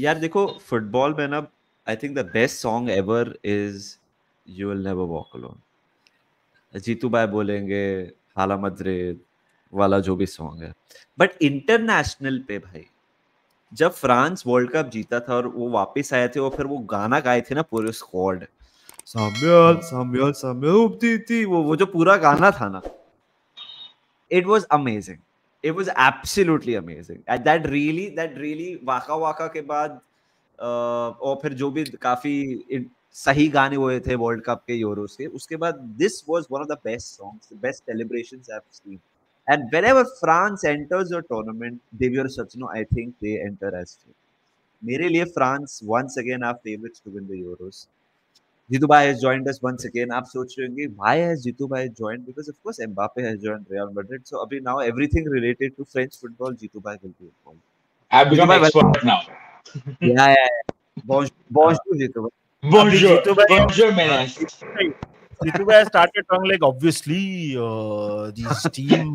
यार देखो फुटबॉल में ना I think the best song ever is you will never walk alone. Jitu भाई बोलेंगे हाला मद्रिद वाला जो भी सॉन्ग है. बट इंटरनेशनल पे भाई जब फ्रांस वर्ल्ड कप जीता था और वो वापस आए थे और फिर वो गाना गाए थे ना पूरे स्क्वाड, साम्यल साम्यल साम्यल उपती वो जो पूरा गाना था ना, it was amazing. It was absolutely amazing. And that really वाका वाका के बाद और फिर जो भी काफी सही गाने हुए थे वर्ल्ड कप के यूरोस के, उसके बाद this was one of the best songs, the best celebrations I've seen. And whenever France enters a tournament, Xavier Sachin, I think they enter as favorites. मेरे लिए France once again are favorites to win the Euros. Jitu Bhai has joined us once again. आप सोच रहे होंगे why has Jitu Bhai joined? Because of course Mbappe has joined Real Madrid. So अभी now everything related to French football, Jitu Bhai will be involved. I've become expert now. Yeah. Bonjour Jitu Bhai. Bonjour, man. Jitu Bhai started talking like obviously this team.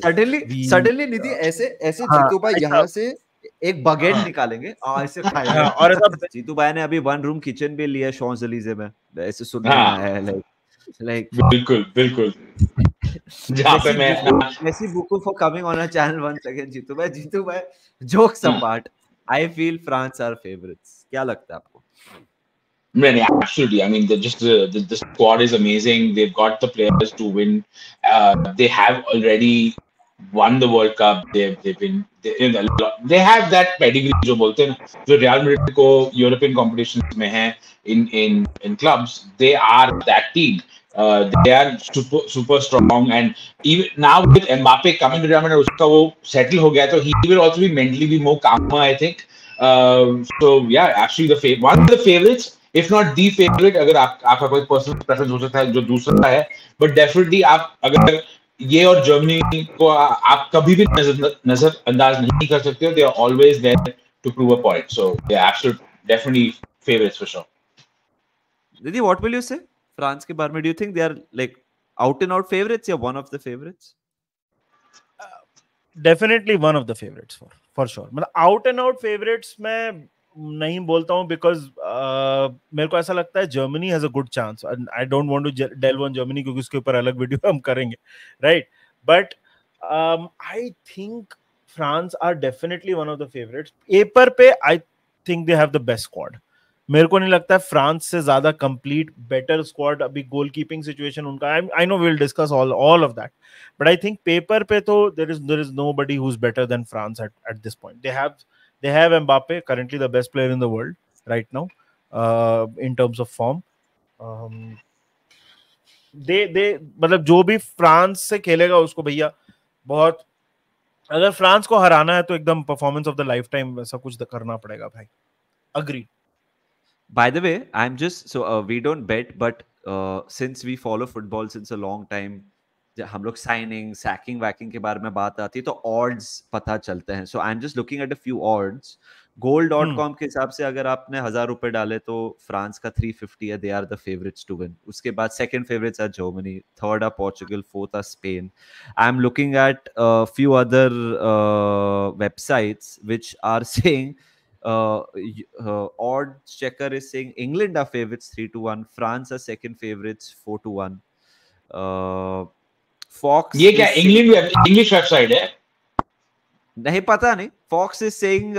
Suddenly निधि ऐसे Jitu Bhai यहाँ से एक bucket निकालेंगे और ऐसे खाएंगे. और ऐसा जीतू भाई ने अभी वन रूम किचन भी लिया शॉन्जलीजे में, ऐसे सुनने में आया है. लाइक बिल्कुल जहाँ पे मैं merci beaucoup for coming on our channel once again. Jitu भाई jokes apart, I feel France are favorites. क्या लगता है आपको? Really, absolutely. I mean, the squad is amazing. They've got the players to win. They have already won the World Cup. They have that pedigree जो बोलते हैं ना, जो Real Madrid को European competitions में है in clubs. They are that team. They are super strong, and even now with Mbappe coming to Real Madrid, उसका वो settle हो गया, तो he will also be mentally more calmer, I think. So yeah, actually one of the favorites, if not the favorite, अगर आपका कोई personal preference हो सकता है जो दूसरा है, but definitely आप अगर ये और जर्मनी को आप कभी भी नजरअंदाज नहीं कर सकते हो. They are always there to prove a point. So yeah, absolute definitely favorites for sure. Didi, what will you say? France के बारे में, do you think they are like out and out favorites या one of the favorites? Definitely one of the favorites for sure. मतलब out and out favorites मैं नहीं बोलता हूँ because मेरे को ऐसा लगता है Germany has a good chance, and I don't want to delve on Germany क्योंकि उसके ऊपर अलग वीडियो हम करेंगे, right? But I think France are definitely one of the favorites. Paper पे I think they have the best squad. मेरे को नहीं लगता है फ्रांस से ज्यादा कंप्लीट बेटर स्क्वाड. अभी गोल कीपिंग सिचुएशन उनका, I know we will discuss all of that, but I think paper पे तो there is nobody who is better than France at this point. They have Mbappe, currently the best player in the world right now, in terms of form. they मतलब जो भी France से खेलेगा उसको भैया बहुत, अगर फ्रांस को हराना है तो एकदम performance of the life time वैसा कुछ करना पड़ेगा भाई. Agreed. By the way, I'm just we don't bet, but since we follow football since a long time, हम लोग साइनिंग सैकिंग वैकिंग के बारे में बात आती है तो ऑड्स पता चलते हैं. So I am just looking at a few odds. goal.com के हिसाब से अगर आपने 1000 रुपए डाले तो फ्रांस का 350 है. They are the favourites to win. उसके बाद second favourites are Germany, third are Portugal, fourth are Spain. I am looking at few other websites which are saying odds checker is saying England are favorites 3-1, France are second favorites 4-1. Fox ये क्या English website है? नहीं पता नहीं. Fox is saying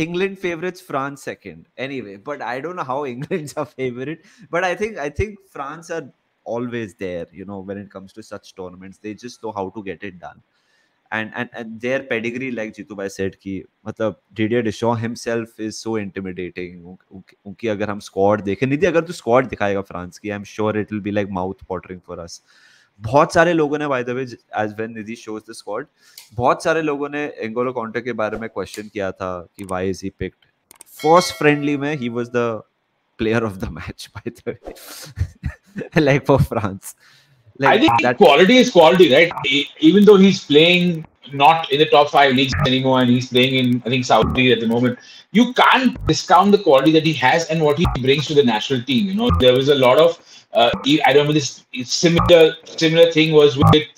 England favorites, France second. Anyway, but I don't know how England's a favorite, but I think France are always there, you know, when it comes to such tournaments. They just know how to get it done. And their pedigree, like Jitu Bhai said, कि मतलब Didier Deschamps himself is so intimidating. उनकी अगर हम squad देखें, निधि अगर तू squad दिखाएगा France की, I'm sure it will be like mouth watering for us. बहुत सारे लोगों ने, by the way, as when Nidhi shows the squad, बहुत सारे लोगों ने एंगोलो कांटे के बारे में क्वेश्चन किया था कि why is he picked. First friendly में he was the player of the match, by the way, like for France. Like I think quality is quality, right? Even though he's playing not in the top 5 leagues anymore, and he's playing in, I think, Saudi at the moment, you can't discount the quality that he has and what he brings to the national team. You know, there was a lot of I remember this similar thing was with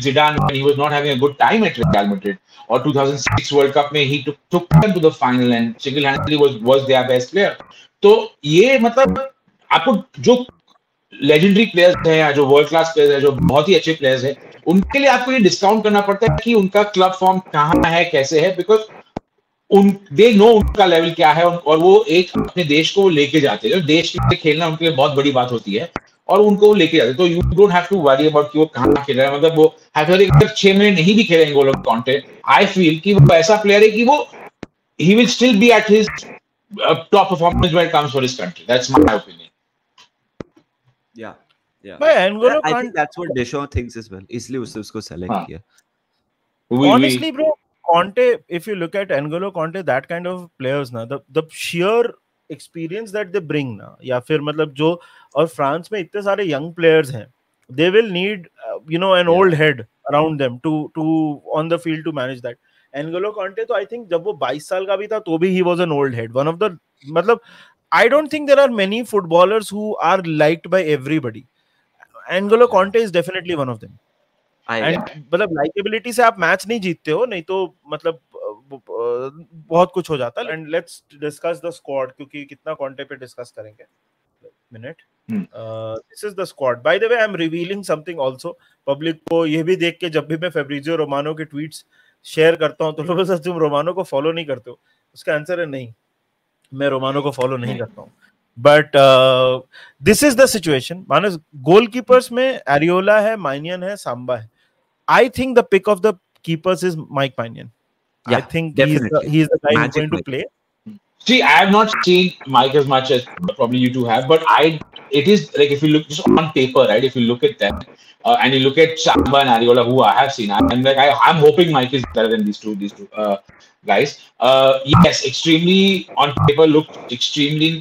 Zidane when he was not having a good time at Real Madrid. और 2006 World Cup में he took them to the final and single-handedly was their best player. तो ये मतलब आपको जो legendary players हैं या जो वर्ल्ड क्लास प्लेयर्स हैं, जो बहुत ही अच्छे प्लेयर्स हैं, उनके लिए आपको ये डिस्काउंट करना पड़ता है कि उनका क्लब फॉर्म कहाँ है, कैसे है, बिकॉज दे नो उनका लेवल क्या है और वो एक अपने देश को लेके जाते हैं. देश के लिए खेलना उनके लिए बहुत बड़ी बात होती है और उनको लेके जाते हैं. तो you don't have to worry about कि वो कहाँ खेल रहा है. मतलब वो अगर 6 महीने नहीं भी खेलेंगे वो लोग कॉन्टे, आई फील कि वो ऐसा प्लेयर है कि वो he will still be at his top performance when it comes for his country. That's my opinion. Yeah. But N'Golo I Kante, think that's what Deschamps thinks as well. इसलिए उसको select किया. Honestly, bro, Conte, if you look at N'Golo Kante, that kind of players ना, the sheer experience that they bring ना, या फिर मतलब जो और फ्रांस में इतने सारे young players हैं, they will need an old head around them to on the field to manage that. N'Golo Kante तो I think जब वो 22 साल का भी था तो भी he was an old head. One of the मतलब I don't think there are many footballers who are liked by everybody. N'Golo Kante is definitely one of them. मतलब लाइकेबिलिटी से आप मैच नहीं जीतते हो, नहीं तो मतलब बहुत कुछ हो जाता है. And let's discuss the squad, क्योंकि कितना कॉन्टे पे डिस्कस करेंगे. Minute. This is the squad. By the way, I am revealing something also. Public को ये भी देख के जब भी मैं फेब्रिजियो रोमानो के ट्वीट्स शेयर करता हूं तो लोग बोलते हैं तुम रोमानो को फॉलो नहीं करते हो. उसका आंसर है नहीं, मैं रोमानो को फॉलो नहीं करता हूं. But this is the situation. Manas goalkeepers में एरियोला है, माइनियन है, सांबा है. I think the pick of the keepers is Mike Maignan. Yeah, I think definitely. he's the guy who's Magic going to Mike. play. See, I have not seen Mike as much as probably you two have, but it is like, if you look just on paper, right? If you look at them and you look at Samba and Ariola, who I have seen, I'm hoping Mike is better than these two guys. Yes, extremely on paper looked extremely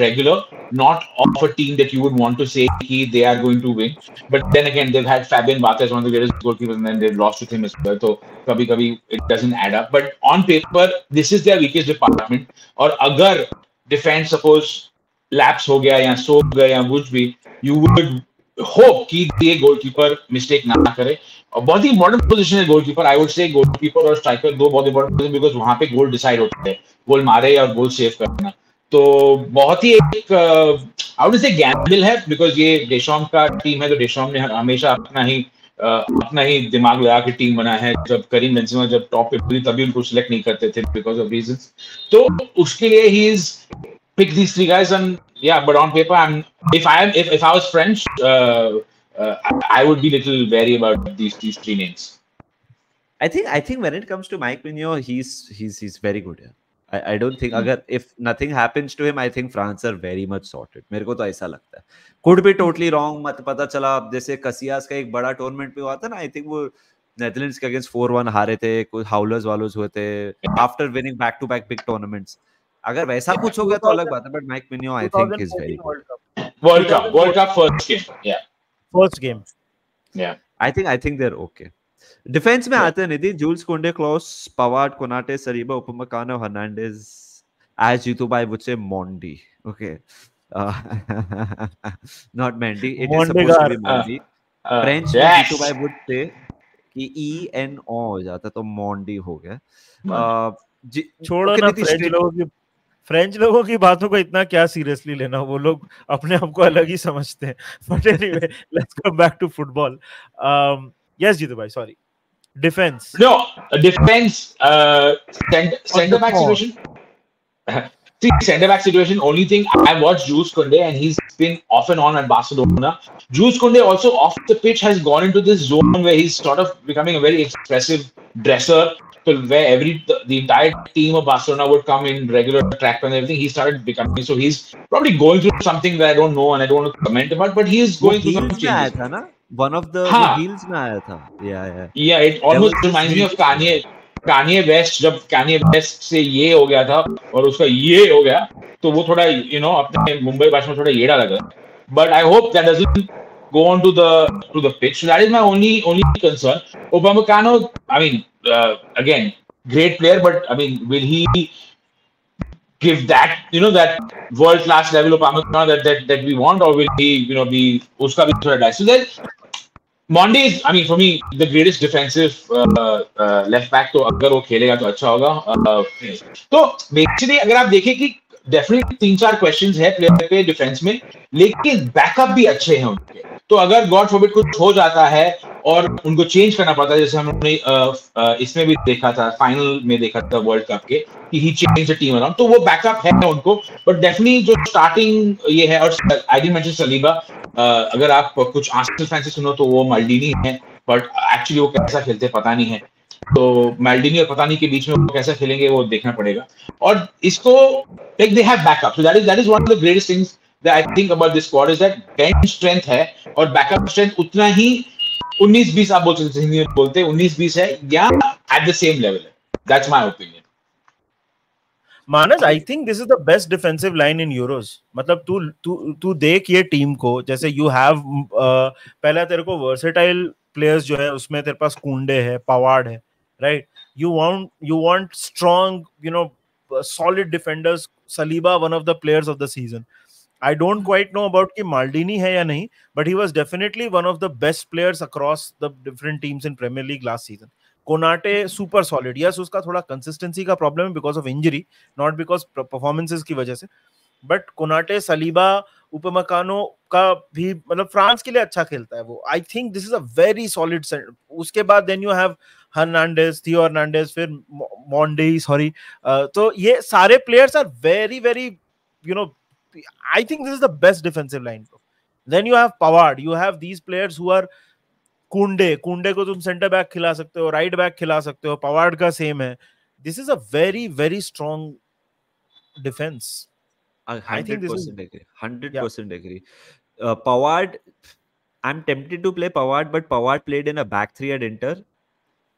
regular, not of a team that you would want to say they are going to win. But then again, they've had Fabian Barthez, one of the greatest goalkeepers, and then they've lost with him as well. So kabhi it doesn't add up. But on paper, this is their weakest department. Or agar defense suppose lapse ho gaya ya so gaya ya kuch bhi, you would hope कि ये goalkeeper mistake ना करे. और बहुत ही important position है goalkeeper. I would say goalkeeper और striker दो बहुत इम्पोर्टेंट पोजीशन, बिकॉज वहां पे गोल डिसाइड होते हैं, गोल मारे या गोल सेव करना. तो बहुत ही एक आई वुड से गैम्बल है, बिकॉज ये डेशॉम्स का टीम है. तो डेशॉम्स ने हमेशा अपना ही दिमाग लगा के टीम बना है. जब करीम बेंजेमा जब टॉप पे थी तभी उनको सिलेक्ट नहीं करते थे बिकॉज ऑफ रीजंस. तो उसके लिए he is pick these three guys, and yeah, but on paper, if I was French, I would be a little wary about these three names. I think when it comes to Mike Mignon, he's very good. Yeah. I don't think अगर if nothing happens to him, I think France are very much sorted. मेरे को तो ऐसा लगता है. Could be totally wrong. मत पता चला जैसे कसियास का एक बड़ा टूर्नामेंट पे हुआ था ना. I think वो नेदरलैंड्स के अगेंस्ट 4-1 हारे थे. कुछ हाउलर्स वालोस हुए थे after winning back-to-back big tournaments. अगर वैसा कुछ हो गया तो अलग बात है. बट माइक मिनियो I think is very good. World Cup first game. Yeah. First game. Yeah. I think they're okay. Defence में आते हैं निधि. जूल्स कुंडे, क्लॉस, पवार्ड, कोनाटे, सरीबा, उपमकानो, हर्नांडेज. आज जीतू भाई would say Mondi. Okay. Not Mendy. It is supposed to be Mondi. French में जीतू भाई would say कि ENO हो जाता तो Mondi हो गया. छोड़ो ना फ्रेंच लोगों की बातों को इतना क्या सीरियसली लेना. वो लोग अपने आप को अलग ही समझते हैं. But anyway, let's come back to football. Yes Jitu भाई, sorry. Defense. No, defense. Center back situation. See, center back situation. Only thing, I watched Jules Koundé and he's been off and on at Barcelona. Jules Koundé also off the pitch has gone into this zone where he's sort of becoming a very expressive dresser. So where the entire team of Barcelona would come in regular track and everything, he started becoming. So he's probably going through something that I don't know and I don't want to comment about. But he is going through some changes. One of the heels में आया था. Yeah. It almost reminds me of Kanye West. जब Kanye West से ये हो गया था और उसका ये हो गया तो वो थोड़ा अपने मुंबई भाषा में थोड़ा येड़ा लगा. But I hope that doesn't go on to the pitch. So that is my only concern. Upamecano, I mean, again, great player, but I mean, will he give that that world class level of Upamecano that we want, or will he be uska bhi thoda dice? So Mondi is, I mean, for me, the greatest defensive left back. तो अगर वो खेलेगा तो अच्छा होगा. तो basically अगर आप देखें कि डेफिनेटली 3-4 क्वेश्चंस है प्लेयर पे डिफेंस में, लेकिन बैकअप भी अच्छे हैं उनके. तो अगर गॉड फॉरबिड कुछ हो जाता है और उनको चेंज करना पड़ता है, जैसे हमने इसमें भी देखा था, फाइनल में देखा था वर्ल्ड कप के, कि ही चेंज द टीम अराउंड, तो वो बैकअप है उनको. बट डेफिनेटली जो स्टार्टिंग ये है, और आई डिडंट मेंशन सलीबा. अगर आप कुछ आर्सेनल फैंस से सुनो तो वो माल्डीनी है, बट एक्चुअली वो कैसा खेलते पता नहीं है. तो माल्डीनी और पता नहीं के बीच में वो कैसा खेलेंगे वो देखना पड़ेगा. और इसको like they have backup, so that is one of the greatest things that I think about this squad is that bench strength है और बैकअप स्ट्रेंथ उतना ही 19-20 आप बोलते हैं 19-20 है या at the same level है. That's my opinion. Manas, I think this is the best defensive line in Euros. मतलब तू देख ये टीम को, जैसे यू हैव पहला तेरे को वर्सेटाइल प्लेयर्स जो है उसमें तेरे पास कुंडे है, पवार्ड है, right. You want strong, you know, solid defenders. Saliba one of the players of the season. I don't quite know about कि माल्डीनी है या नहीं, but he was definitely one of the best players across the different teams in Premier League last season. Konate super solid. Yes, उसका थोड़ा consistency का problem है because of injury, not because performances की वजह से. But कोनाटे, सलीबा, उपमकानो का भी मतलब फ्रांस के लिए अच्छा खेलता है वो. I think this is a very solid set. उसके बाद then you have Hernandez, Theo Hernandez, फिर Mondi, sorry. तो ये सारे players are very, very, you know, I think this is the best defensive line. Then you have Pavard. You have these players who are Kunde को तुम centre back खिला सकते हो, right back खिला सकते हो. Pavard का सेम है. This is a very, very strong defense. 100% agree. 100% agree. Pavard, I'm tempted to play Pavard, but Pavard played in a back three at Inter.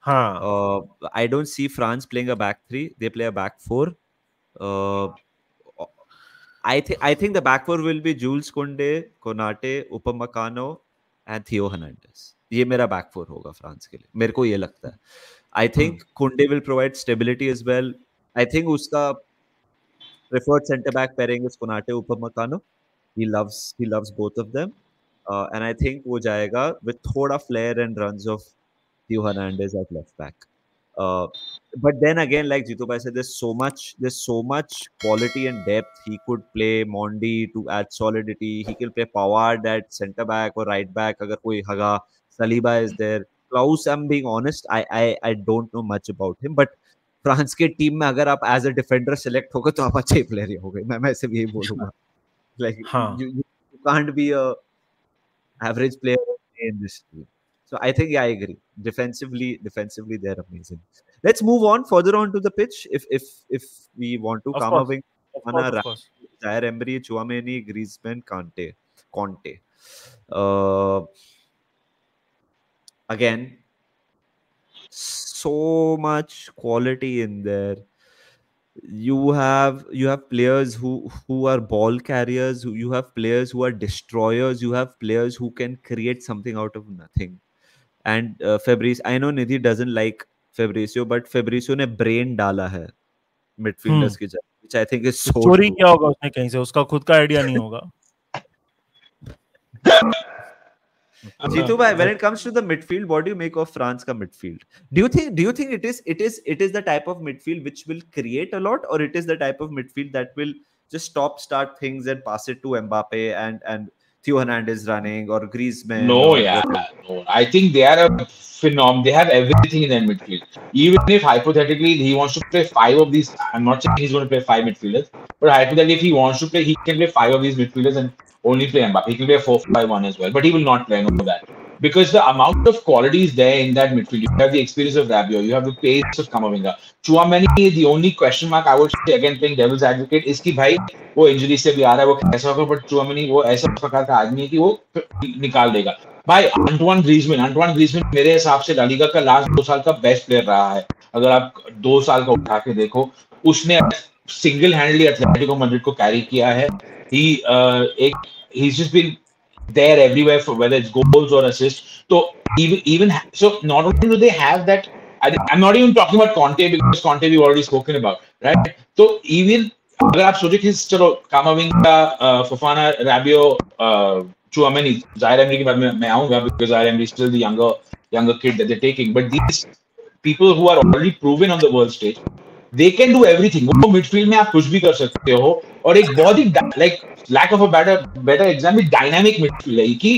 I don't see France playing a back three. They play a back four. I think the back four will be Jules Koundé, Konate, Upamecano and Theo Hernandez. ये मेरा back four होगा France के लिए, मेरे को ये लगता है. I think Koundé will provide stability as well. I think उसका preferred centre back pairing is Konate, Upamecano. He loves both of them, and I think वो जाएगा with थोड़ा flair and runs of Theo Hernandez at left back. But then again, like Jitu Bhai said, there's so much quality and depth. He could play Mondi to add solidity. He can play Pavard at centre back or right back. अगर कोई हगा, Saliba is there. Klaus, I'm being honest, I don't know much about him. But France के team में अगर आप as a defender select होगे तो आप अच्छे प्लेयर ही होगे. मैं ऐसे भी यही बोलूँगा. Like you can't be a average player in this team. So I think, yeah, I agree. Defensively, they're amazing. Let's move on further on to the pitch. If we want to, Camavinga, Zaire Emery, Chouameni, Griezmann, Conte. Again, so much quality in there. You have players who are ball carriers. You have players who are destroyers. You have players who can create something out of nothing. And Fabrice, I know Nidhi doesn't like Fabrizio, but Fabrizio ने brain डाला है midfielders की जगह, which I think is so. चोरी क्या होगा उसने कहीं से, उसका खुद का आइडिया नहीं होगा. Jitu bhai, when it comes to the midfield, what do you make of France ka midfield? Do you think it is the type of midfield which will create a lot, or it is the type of midfield that will just start things and pass it to Mbappe and Theo Hernandez running or Griezmann? No. I think they are a phenomenon. They have everything in their midfield. Even if hypothetically he wants to play 5 of these, I'm not saying he's going to play 5 midfielders, but hypothetically if he wants to play, he can play 5 of these midfielders and only play Mbappe. He can play a 4-5-1 as well, but he will not play. I know that. Because the amount of quality is there in that midfield. You have the experience of Rabiot, you have the pace of Camavinga. Chouameni, the only question mark I would say, again playing devil's advocate, is कि भाई वो injury से भी आ रहा है, वो कैसा होगा. बट Chouameni वो ऐसा प्रकार का आदमी है कि वो निकाल देगा. भाई Antoine Griezmann मेरे हिसाब से ला लीगा का लास्ट 2 साल का बेस्ट प्लेयर रहा है. अगर आप 2 साल का उठा के देखो, उसने सिंगल हैंडली एथलेटिको मैड्रिड को कैरी किया है. He's just been there everywhere for whether it's goals or assists. So even so, not only do they have that, I'm not even talking about Conte because Conte we've already spoken about, right? So even अगर आप सोचे कि चलो Camavinga, Fofana, Rabiot, Chouameni, Zaire Emery के बाद में मैं आऊँगा because Zaire Emery is still the younger kid that they're taking. But these people who are already proven on the world stage, they can do everything. वो midfield में आप कुछ भी कर सकते हो और एक बहुत ही like lack of a better example dynamic midfield है कि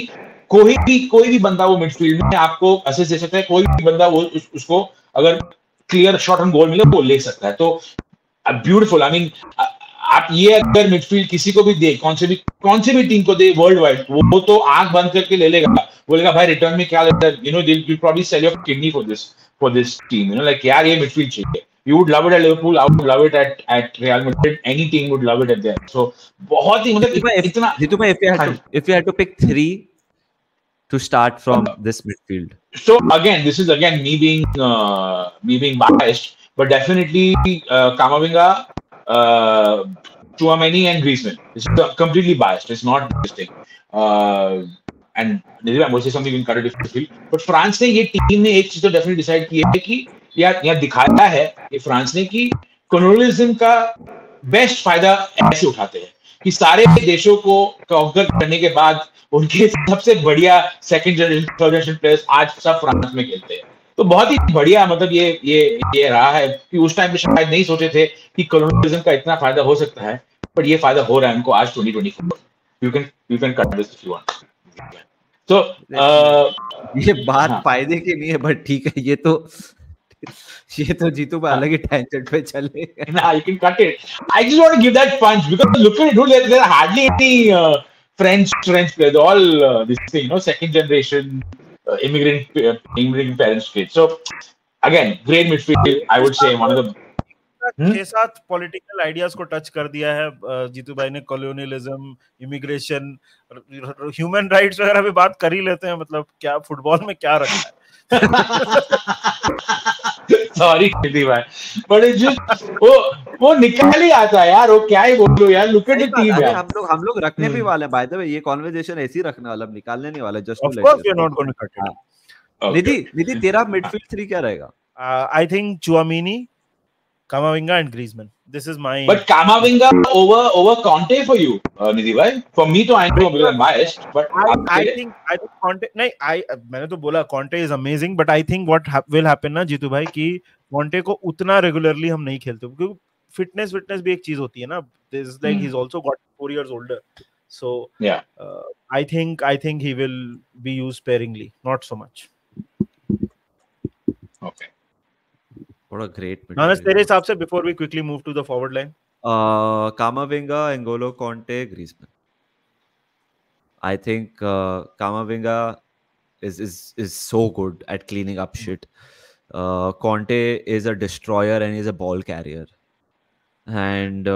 कोई भी बंदा वो midfield में आपको assist दे सकता है, कोई भी बंदा वो उसको अगर clear shot on goal मिले वो ले सकता है. तो beautiful. I mean आप ये अगर मिडफील्ड किसी को भी दे कौन से भी टीम को दे वर्ल्ड वाइड वो तो आंख बंद करके ले लेगा, बोलेगा भाई रिटर्न में क्या लेता है, you know they will probably sell your kidney for this team, you know like यार ये मिडफील्ड चाहिए. You would love it at Liverpool, I would love it at Real Madrid, any team would love it at there. So बहुत ही मतलब इतना जीतू भाई if you had to pick 3 to start from this midfield. So again this is again me being biased, but definitely Camavinga, Chouameni and Griezmann. This is completely biased. It's not this thing. And Nidhi, I'm going to say something in cut a different field. But France ने ये team ने एक चीज तो definitely decide की है कि यार यहाँ दिखाया है कि फ्रांस ने कि कॉलोनियलिज्म का बेस्ट फायदा ऐसे उठाते हैं कि सारे देशों को कॉन्कर करने के बाद उनके सबसे बढ़िया second generation third generation players आज सब फ्रांस में खेलते हैं. तो बहुत ही बढ़िया मतलब ये रहा है कि उस टाइम पे शायद नहीं सोचे थे कि कॉलोनियलिज्म का इतना फायदा हो सकता है, पर ये फायदा हो रहा है उनको आज 2024. You can cut this if you want. So ये बात फायदे की नहीं है, बट ठीक है ये तो जीतू पे अलग ही टेंशन पे चले. Nah, you can cut it. I just want to give that punch because look at it, there are hardly any French players. All this thing, you know, second generation immigrant parents kids. So again, great midfield. I would say one of the 6-7 political ideas को touch कर दिया है जीतू भाई ने. Colonialism, immigration, human rights वगैरह भी बात कर ही लेते हैं. मतलब क्या फुटबॉल में क्या रखा है. सॉरी भाई, बट वो निकाल ही आता है यार. वो क्या ही बोलो यार. लुक एट द टीम यार. हम लोग रखने भी वाले हैं बाय द वे. ये कन्वर्सेशन ऐसे ही रखने वाला, निकालने नहीं वाला. Just of course we are not going to cut it. Nidhi तेरा मिडफील्ड 3 क्या रहेगा? I think Chouameni, Camavinga and Griezmann. This is my. But Camavinga over Conte for you, Nidhi bhai. For me, to I know because I'm biased. But I think Conte. नहीं, मैंने तो बोला Conte is amazing, but I think what will happen ना जीतू भाई कि Conte को उतना regularly हम नहीं खेलते क्योंकि फिटनेस भी एक चीज होती है ना. This is like he's also got 4 years older, so yeah. I think he will be used sparingly, not so much. Okay. What a great midfield. Manas, तेरे हिसाब से before we quickly move to the forward line. Camavinga, N'Golo Conte, Griezmann. I think Camavinga is so good at cleaning up shit. Conte is a destroyer and he's a ball carrier. And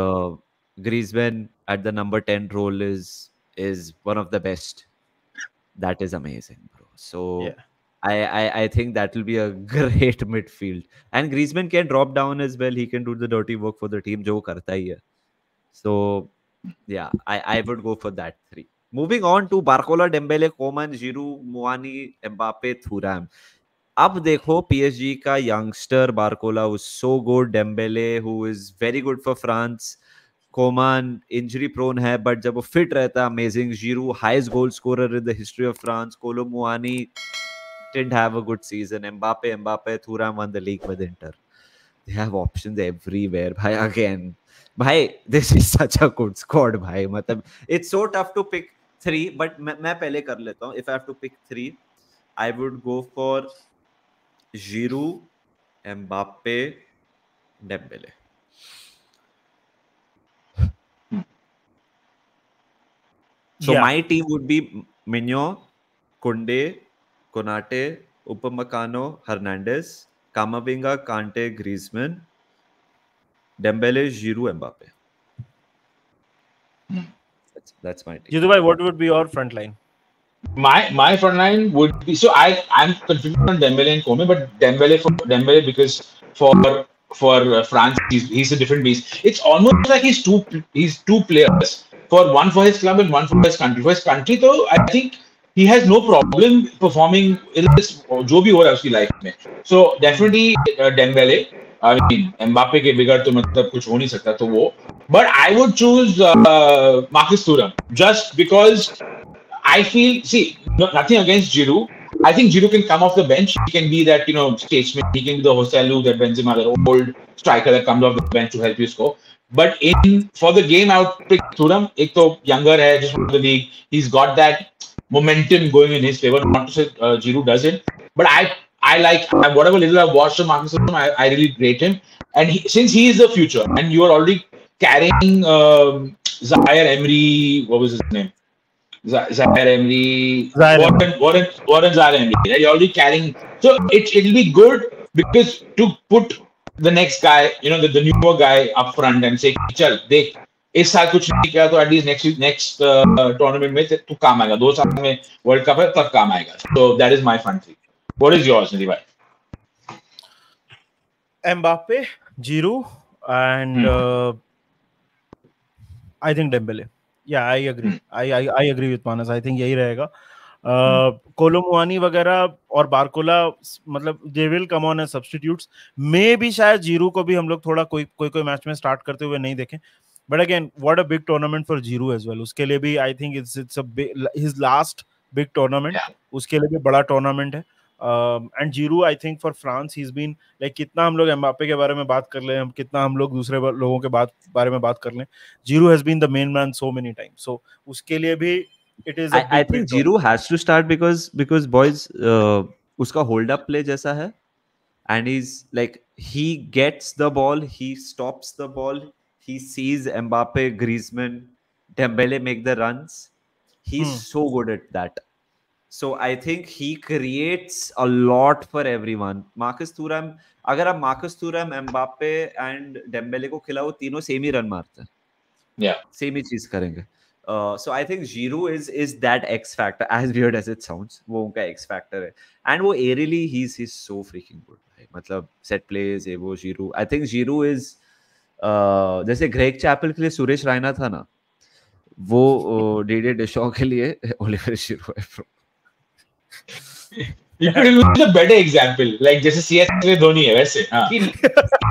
Griezmann at the number 10 role is one of the best. That is amazing, bro. So yeah. I think that will be a great midfield. And Griezmann can drop down as well. He can do the dirty work for the team, जो करता ही है. So yeah, I would go for that 3. Moving on to Barcola, Dembele, Coman, Giroud, Muani, Mbappe, Thuram. अब देखो PSG का youngster Barcola was so good. Dembele who is very good for France. Coman injury prone है, but जब वो fit रहता है amazing. Giroud highest goal scorer in the history of France. Kolo Muani didn't have a good season. Mbappe, Thuram won the league with Inter. They have options everywhere. Bhai, again, bhai, this is such a good squad. Bhai, matlab, it's so tough to pick 3, but मैं पहले कर लेता हूँ. If I have to pick 3, I would go for Giroud, Mbappe, Dembele. So my team would be Mignon, Koundé, Konate, Upamecano, Hernandez, Camavinga, Kante, Griezmann, Dembele, Giroud, Mbappe. That's my team. Jiddu bhai, what would be your front line? My front line would be, so I'm confused on Dembele and Coman, but Dembele because for France he's a different beast. It's almost like he's two players. One for his club and one for his country. For his country, though, I think he has no problem performing in this जो भी हो रहा है उसकी life में. So definitely Dembele. I mean Mbappe के बिगड़ तो मतलब कुछ हो नहीं सकता तो वो. But I would choose Marcus Thuram just because I feel, see, nothing against Giroud. I think Giroud can come off the bench. He can be that, statesman. He can be the Joselu, that Benzema, that old striker that comes off the bench to help you score. But for the game, I would pick Thuram. Ek to younger hai, just won the league. He's got that momentum going in his favor. Not to say Giroud doesn't, but I like whatever little I've watched of Marcus Thuram, I really rate him. And since he is the future, and you are already carrying Zaire Emery, what was his name? Zaire Emery, Warren Zaire Emery. Right? You're already carrying, so it'll be good because to put the next guy, the newer guy up front and say, "Chal, देख, इस साल कुछ नहीं किया तो at least next tournament में तू काम आएगा. 2 साल में World Cup है तब काम आएगा." So that is my fun thing. What is yours, Nidhi bhai? Mbappe, Giroud, and I think Dembele. Yeah, I agree. I agree with Manas. I think यही रहेगा. कोलोमुआनी वगैरह और बारकोला, मतलब they will come on as substitutes. May भी शायद Giroud को भी हम लोग थोड़ा कोई मैच में स्टार्ट करते हुए नहीं देखें. But again, what a big tournament for Giroud as well. उसके लिए भी I think it's a big, his last big tournament. Yeah. उसके लिए भी बड़ा tournament है. And Giroud, I think for France, he's been like, कितना हम लोग एम्बापे के बारे में बात कर लें, कितना हम लोग दूसरे लोगों के बारे में बात कर लें, Giroud has been the main man so many times. So उसके लिए भी it is. I think Giroud has to start because boys, उसका hold up play जैसा है, and he's like, he gets the ball, he stops the ball, he sees Mbappe, Griezmann, Dembele make the runs. He's so good at that. So I think he creates a lot for everyone. Marcus Thuram, अगर आप Marcus Thuram, Mbappe and Dembele को खिलाओ, तीनों same ही run मारते हैं. Yeah. Same ही चीज करेंगे. So I think Giroud is that X factor, as weird as it sounds. वो उनका X factor है. And वो aerially he's so freaking good. मतलब set plays है वो Giroud. I think Giroud is जैसे ग्रेग चैपल के लिए सुरेश रायना था ना, वो डीडी डेशॉ के लिए ओलिवर जिरू है bro. You could use a better example, like जैसे CS में धोनी है वैसे.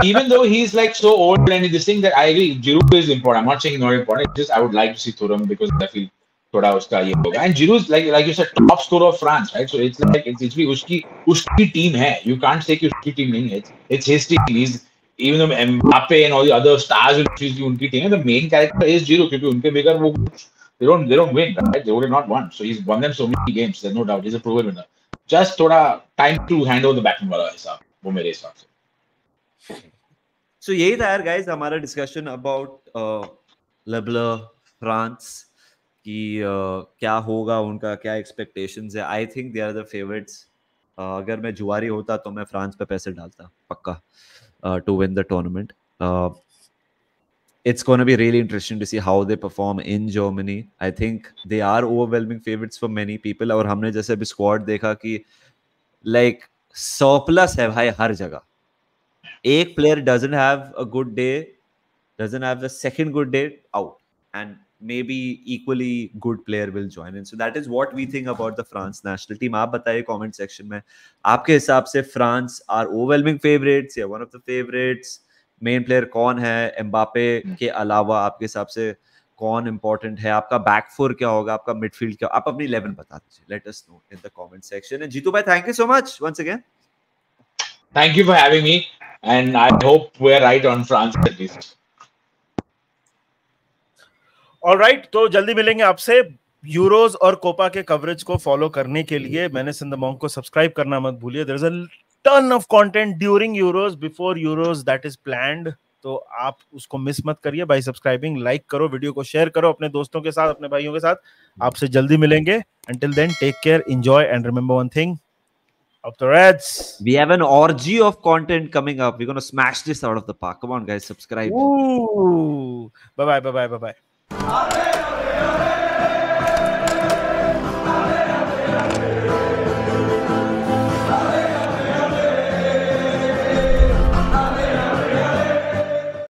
Even though he's like so old and this thing, that I agree, Giroud is important. I'm not saying he's not important. It's just I would like to see Thuram because I feel थोड़ा उसका ये होगा. And Giroud is like you said, top scorer of France, right? So it's like it's भी उसकी team है. You can't say कि उसकी team नहीं है. It's his team. He's, even though Mbappe and all the other stars उनकी team है, the main character is Giroud क्योंकि उनके बगैर वो they don't win, right? They would have not won. So he's won them so many games. There's no doubt. He's a proven winner. Just थोड़ा time to hand over the baton वाला हिसाब, वो मेरे हिसाब से. So यही था यार guys हमारा discussion about Le Bleu, France कि क्या होगा उनका, क्या expectations है. I think they are the favorites. अगर मैं जुआरी होता तो मैं फ्रांस पे पैसे डालता पक्का to win the tournament. It's going to be really interesting to see how they perform in Germany. I think they are overwhelming favorites for many people. और हमने जैसे अभी squad देखा कि like surplus है भाई हर जगह. एक player doesn't have a good day, doesn't have the second good day, out, and maybe equally good player will join in. So that is what we think about the France national team. आप बताइए comment section में आपके हिसाब से France are overwhelming favorites या one of the favorites. Main player कौन है, Mbappe के अलावा आपके हिसाब से कौन इंपॉर्टेंट है, आपका बैक फोर क्या होगा, आपका मिडफील्ड क्या, आप अपनी 11 बता दीजिए. Let us know in the comment section. And Jitu भाई, thank you so much once again. Thank you for having me and I hope we are right on France at least. Alright, तो जल्दी मिलेंगे आपसे. यूरोज और Copa के coverage को follow करने के लिए मेनेस इन द मॉन्क को सब्सक्राइब करना मत भूलिए. There is a ton of content during Euros, before Euros that is planned. तो आप उसको मिस मत करिए by subscribing. लाइक करो, वीडियो को शेयर करो अपने दोस्तों के साथ, अपने भाइयों के साथ. आपसे जल्दी मिलेंगे. Until then, take care, enjoy, and remember one thing. Up the Reds. We have an orgy of content coming up. We're going to smash this out of the park. Come on guys, subscribe. Ooh. Bye bye.